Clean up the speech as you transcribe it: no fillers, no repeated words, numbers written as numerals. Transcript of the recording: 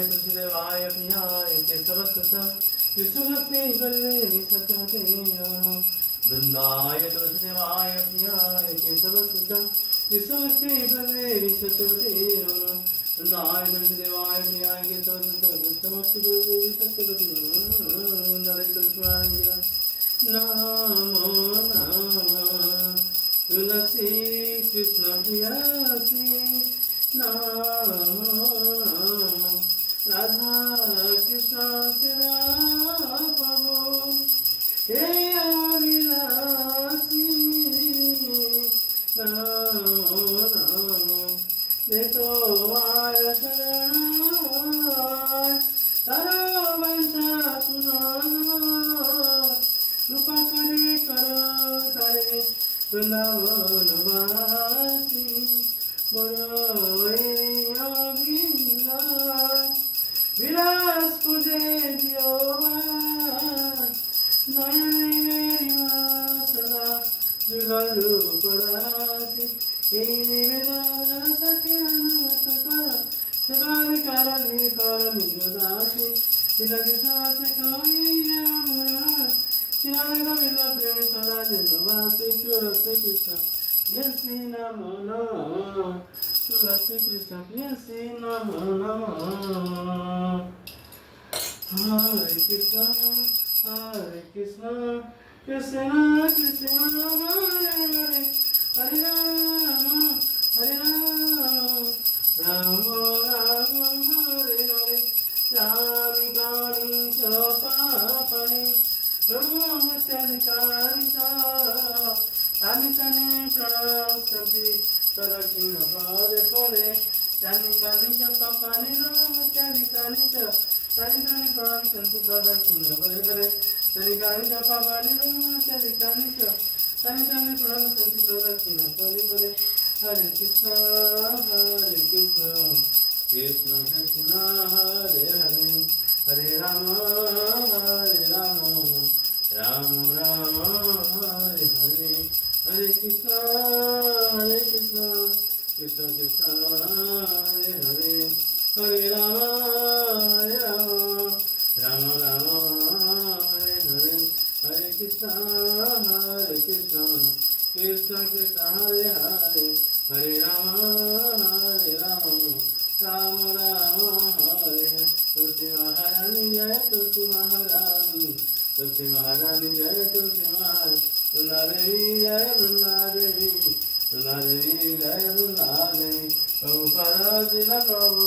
तुलसीदेवाय प्रियाय केशवस्य विष्णुभक्ति गल्ले सत्यवतीर्नो वृंदाय तुलसीदेवाय प्रियाय केशवस्य विष्णुभक्ति गल्ले सत्यवतीर्नो वृंदाय तुलसीदेवाय प्रियाय केशवस्य विष्णुभक्ति गल्ले सत्यवतीर्नो नरे तुलसीदेवाय नमो नमः तुलसी कृष्ण प्रियसी नमो राधा कृष्ण सेवा प्रभु हे अविलासी नमो नमो देखो आय शरण तारो वंशा पुनः कृपा करे करो करे वृंदावन वासी बड़ो अविलास विलास तुझे दियो नयन सदा जुगल परासी दासी तिलक साथ खाइए मोरा चिराग बिना प्रेम सदा जिंदवासी तुलसी कृष्ण यसी नमो नमः तुलसी कृष्ण यसी नमो नमः हरे कृष्ण कृष्ण कृष्ण हरे हरे हरे राम राम राम हरे हरे जानी गानी च पापनि ब्रह्मत्याधिकारी तानि तानि प्रणश्यन्ति तदक्षिण पदे पदे तानि कानि च पापानि ब्रह्मत्याधिकारी तानि तानि प्रणश्यन्ति तदक्षिण पदे पदे तानि कानि च पापानि ब्रह्मत्याधिकारी तानि तानि प्रणश्यन्ति तदक्षिण पदे पदे हरे कृष्ण कृष्ण कृष्ण हरे हरे हरे राम राम राम हरे हरे हरे कृष्ण कृष्ण कृष्ण हरे हरे हरे राम राम राम हरे हरे हरे कृष्ण कृष्ण कृष्ण हरे हरे हरे राम राम राम हरे तुलसी महारानी जय तुलसी महारानी तुलसी महारानी जय तुलसी महारानी वृंदादेवी जय वृंदादेवी वृंदादेवी जय वृंदादेवी प्रभु पद जिला प्रभु